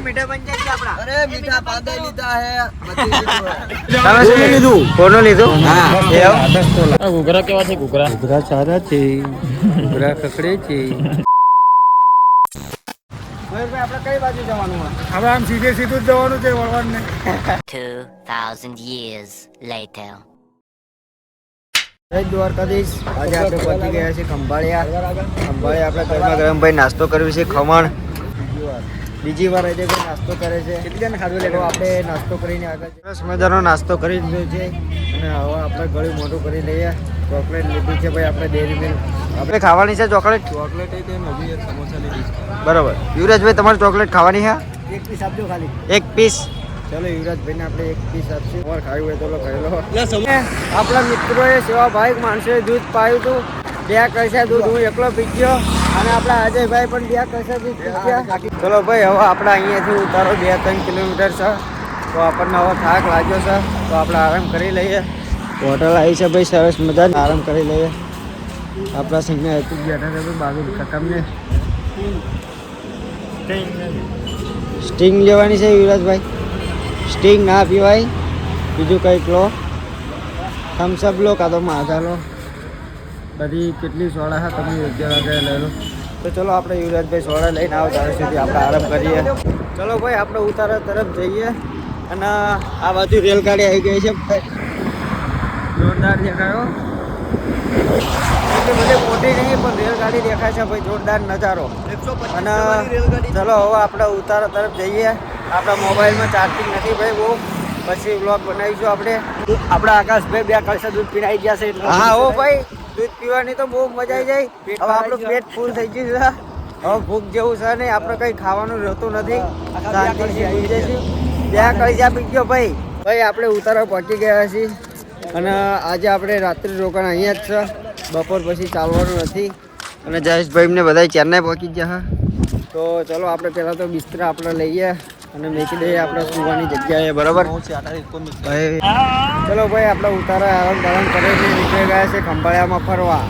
મીઠા પંચાયત છે આપડા. અરે મીઠા પાદે લીધા હે. તમે શું લીધું? કોનો લીધું? હા. ઘૂઘરા કેવા છે? ઘૂઘરા ઘૂઘરા સારા છે. ઘૂઘરા કકડે છે. મયુરભાઈ આપણે કઈ બાજુ જવાનું હોય? હવે આમ સીધે સીધું જ જવાનું છે વળવાડ ને. 2000 years later. જય દ્વારકાધીશ. આજે આપણે પહોંચી ગયા છીએ ખંભાળિયા. ખંભાળિયા આપણે ગરમા ગરમ ભાઈ નાસ્તો કર્યો છે, ખમણ. બીજી વાર આજે ભાઈ નાસ્તો કરે છે. કેટલી ને ખાધું લેવો આપણે નાસ્તો કરીને આગળ સરસ મજાનો નાસ્તો કરી લીધો છે અને હવે આપણે ગળું મોટું કરી લઈએ. ચોકલેટ લીધી છે ભાઈ આપણે ડેરી મિલ્ક. આપણે ખાવાની છે ચોકલેટ. ચોકલેટ એ નવી એક સમોસાની ડીશ. બરાબર. યુવરાજભાઈ તમારે ચોકલેટ ખાવાની છે? એક પીસ આપજો ખાલી. એક પીસ. ચલો યુવરાજભાઈને આપણે એક પીસ આપશું. તમારે ખાવું હોય તો ખાઈ લો. આપણા મિત્રોએ સેવાભાવી માણસોએ દૂધ પાયું હતું. 2 કળશા દૂધ હું એકલો પી ગયો અને આપણા અજયભાઈ પણ 2 કળશા દૂધ પી ગયા. ચલો ભાઈ હવે આપણે અહીંયાથી ઉતારો 2-3 કિલોમીટર છે તો આપણને હવે થાક લાગ્યો છે તો આપણે આરામ કરી લઈએ. હોટલ આવી છે ભાઈ સરસ મજાની. આરામ કરી લઈએ. આપણા સિંહને હતું બેઠા છે ભાઈ બાજુ ખતમને સ્ટિંગ લેવાની છે યુવરાજભાઈ. સ્ટિંગ ના પીવાય, બીજું કંઈક લો. થમ્સઅપ લો કાં તો માઝા લો. બધી કેટલી સોડા છે તમે યોગ્ય લાગે લઈ લો. તો ચલો આપણે યુવરાજભાઈ સોડા લઈને આવો ત્યાં સુધી આપણે આરામ કરીએ. ચલો ભાઈ આપણે ઉતારા તરફ જઈએ અને આ બાજુ રેલગાડી આવી ગઈ છે. જોરદાર દેખાયો. એટલી બધી મોટી નહીં પણ રેલગાડી દેખાય છે ભાઈ. જોરદાર નજારો. અને ચલો હવે આપણે ઉતારા તરફ જઈએ. આપણા મોબાઈલમાં ચાર્જિંગ નથી ભાઈ બહુ. પછી વ્લોગ બનાવીશું આપણે. આપણા આકાશભાઈ 2 કળશા દૂધ પીને આવી ગયા છે. હા હો ભાઈ, દૂધ પીવાની તો બહુ મજા આવી જાય. હવે આપણું પેટ ફૂલ થઈ ગયું છે. હવે ભૂખ જેવું છે નહીં. આપણે કંઈ ખાવાનું રહેતું નથી. શાંતિથી પી જઈશું. 2 કળશા પી ગયો ભાઈ. ભાઈ આપણે ઉતારા પહોંચી ગયા છીએ અને આજે આપણે રાત્રિ રોકાણ અહીંયા જ છે. બપોર પછી ચાલવાનું નથી. અને જયેશભાઈને બધા ચેન્નાઈ પહોંચી ગયા. તો ચલો આપણે પહેલાં તો બિસ્તરા આપણે લઈએ અને મેકી દઈએ આપણે સુવાની જગ્યાએ. બરાબર ભાઈ. ચલો ભાઈ આપણે ઉતારા આરામ કરે છે. નીકળી ગયા છે ખંભાળિયામાં ફરવા.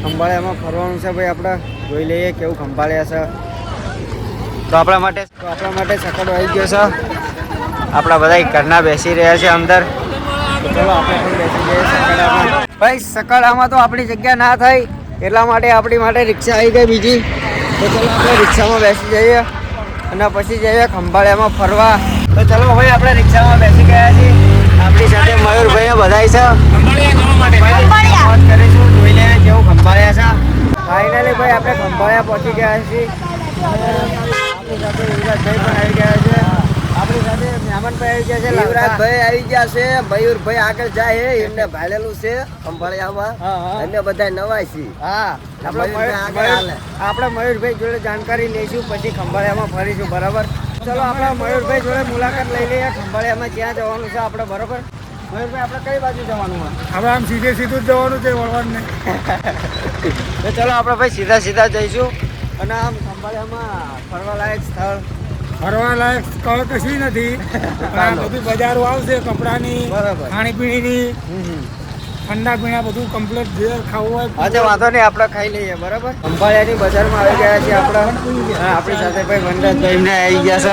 ખંભાળિયામાં ફરવાનું છે ભાઈ. આપણે જોઈ લઈએ કેવું ખંભાળિયા છે. તો આપણા માટે સકડો આવી ગયો છે. આપણા બધા ઘરના બેસી રહ્યા છે અંદર. તો ચલો આપણે પણ બેસી જઈએ સકડામાં. ભાઈ સકડામાં તો આપણી જગ્યા ના થઈ એટલા માટે આપણી માટે રિક્ષા આવી ગઈ બીજી. તો ચલો આપણે રિક્ષામાં બેસી જઈએ અને પછી જઈએ ખંભાળિયામાં ફરવા. તો ચલો ભાઈ આપણે રિક્ષામાં બેસી ગયા છીએ. આપણી સાથે મયુરભાઈ બધા છે. કરીશું જોઈ લઈએ કેવું ખંભાળિયા છે. ફાઇનલી ભાઈ આપણે ખંભાળિયા પહોંચી ગયા છીએ. આપણી સાથે યુવરાજભાઈ પણ આવી ગયા છે. આપણી સાથે મહેમાનભાઈ આવી ગયા છે. યુવરાજભાઈ આવી ગયા છે. મયુરભાઈ આગળ જાય છે. એમને ભાડેલું છે ખંભાળિયામાં. અમે બધા નવા છીએ. હા આપણે મયુરભાઈ જોડે જાણકારી લઈશું પછી ખંભાળિયામાં ફરીશું. બરાબર. ચલો આપણે મયુરભાઈ જોડે મુલાકાત લઈ લઈએ ખંભાળિયામાં ક્યાં જવાનું છે આપણે. બરાબર મયુરભાઈ આપણે કઈ બાજુ જવાનું હોય? હવે આમ સીધે સીધું જ જવાનું છે વળવાડ ને. તો ચલો આપણે ભાઈ સીધા જઈશું અને આમ ખંભાળિયામાં ફરવાલાયક સ્થળ કશું નથી. આ બધી બજારો આવશે કપડાની, બરાબર, ખાણીપીણીની, ઠંડા પીણા બધું કમ્પ્લીટ જે ખાવું હોય. આજે વાંધો નહીં આપણે ખાઈ લઈએ. બરાબર. ખંભાળિયાની બજારમાં આવી ગયા છીએ આપણે. આપણી સાથે ભાઈ વનરાજભાઈ એમને આવી ગયા છે.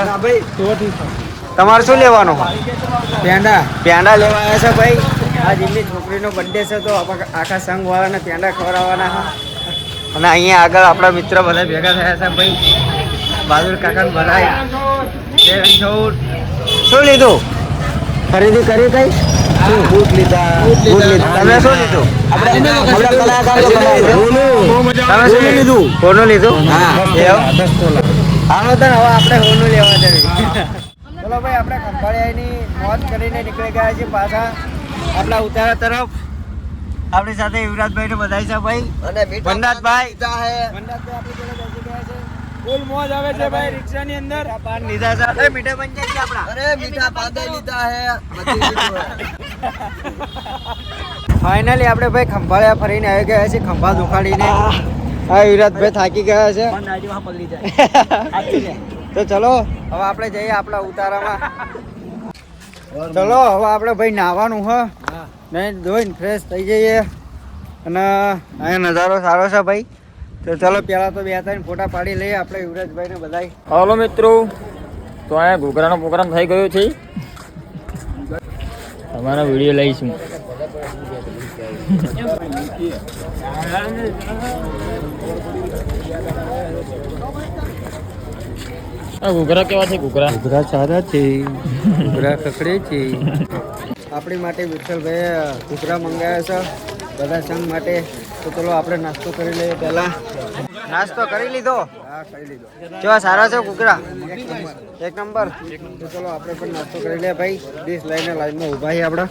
તમારે શું લેવાનું? પેંડા લેવા આવ્યા છે ભાઈ. આ જેમની છોકરીનો બર્થડે છે તો આખા સંઘવાળાને પેંડા ખવડાવવાના છે. અને અહીંયા આગળ આપણા મિત્ર બધા ભેગા થયા છે ભાઈ. બહાદુર કાકા બધા. શું લીધું? ખરીદી કરી કઈ? બૂટ લીધા. તમે શું લીધું? તમે શું લીધું? કોનું લીધું? હાલો તો હવે આપણે હોનું લેવા જઈએ. ચલો ભાઈ આપણે ખંભાળિયાની મોજ કરીને નીકળી ગયા છીએ પાછા આપણા ઉતારા તરફ. આપણી સાથે યુવરાજભાઈ ને બધાય છે ભાઈ. અને વનરાજભાઈ લીધા આપણી જોડે બેસી ગયા છે. ફૂલ મોજ આવે છે ભાઈ રિક્ષાની અંદર. પાન લીધા છે. મીઠા પંચાયત છે આપણા. અરે મીઠા પાદે લીધા હે. ફાઇનલી આપણે ભાઈ ખંભાળિયા ફરીને આવી ગયા છે. ખંભા દુખાડીને હા યુવરાજભાઈ થાકી ગયા છે. તો ચલો હવે આપણે જઈએ આપણા ઉતારામાં. ચલો હવે આપણે ભાઈ નાહવાનું હ. નહીં ધોઈને ફ્રેશ થઈ જઈએ અને અહીંયા નજારો સારો છે ભાઈ. તો ચલો પહેલાં તો 2-3 ફોટા પાડી લઈએ આપણે યુવરાજભાઈને બધાય. હાલો મિત્રો તો અહીંયા ઘૂઘરાનો પ્રોગ્રામ થઈ ગયો છે. તમારા વિડીયો લઈશું. આ ઘૂઘરા કેવા છે? ઘૂઘરા સારા છે, ઘૂઘરા કકડે છે. આપણી માટે વિઠ્ઠલભાઈ ઘૂઘરા મંગાવ્યા છે બધા સંઘ માટે. તો ચલો આપણે નાસ્તો કરી લઈએ પહેલા. નાસ્તો કરી લીધો? હા, કરી લીધો. કેવા સારા છે ઘૂઘરા? એક નંબર. તો ચલો આપણે પણ નાસ્તો કરી લઈએ ભાઈ. ડીશ લઈને લાઈનમાં ઊભા છીએ આપણે.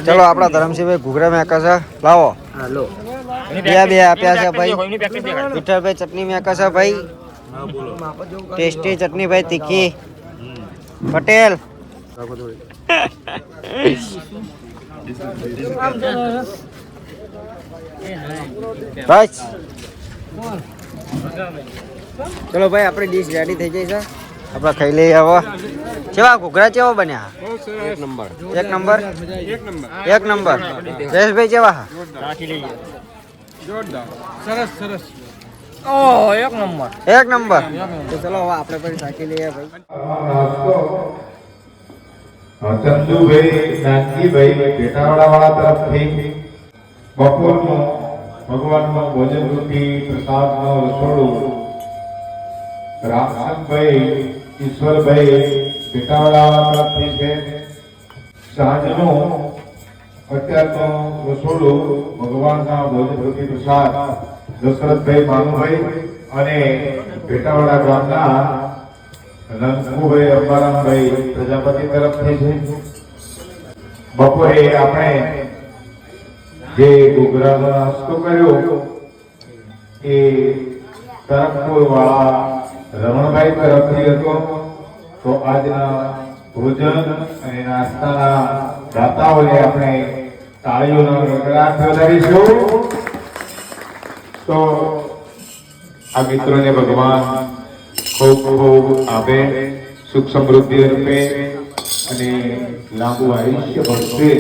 ચલો આપણા ધરમસિંહભાઈ ઘૂઘરા મેકા છે, લાવો. હાલો બે આપ્યા છે ભાઈ. વિઠ્ઠલભાઈ ચટણી મેકા છે ભાઈ, ટેસ્ટી ચટણી ભાઈ, તીખી. પટેલ બસ. ચલો ભાઈ આપણી ડીશ રેડી થઈ ગઈ છે, આપણે ખાઈ લઈએ હવે. કેવા ઘૂઘરા કેવા બન્યા? એક નંબર. એક નંબર. જયેશભાઈ કેવા? એક નંબર. તો ચલો હવે આપણે પણ ચાખી લઈએ ભાઈ. ચંદુભાઈ નાનજીભાઈ પેટાવાડા વાળા તરફથી બપોરનું ભગવાનનું ભોજન રૂપી પ્રસાદનો રસોડું રામચંદભાઈ ઈશ્વરભાઈ પેટાવાડા વાળા તરફથી છે. સાંજનું અત્યારનું રસોડું ભગવાનના ભોજન રૂપી પ્રસાદ દશરથભાઈ માનુભાઈ અને પેટાવાડા ગામના નંદકુભાઈ અંબારામભાઈ પ્રજાપતિ તરફથી છે. બપોરે આપણે જે ઘૂઘરાનો નાસ્તો કર્યો એ તરફપુર વાળા રમણભાઈ તરફથી હતો. તો આજના ભોજન અને નાસ્તાના દાતાઓને આપણે તાળીઓનો ગડગડાટ વધારીશું. તો આ મિત્રોને ભગવાન ખૂબ ખૂબ આપે, સુખ સમૃદ્ધિ રૂપે અને લાંબુ આયુષ્ય બક્ષે.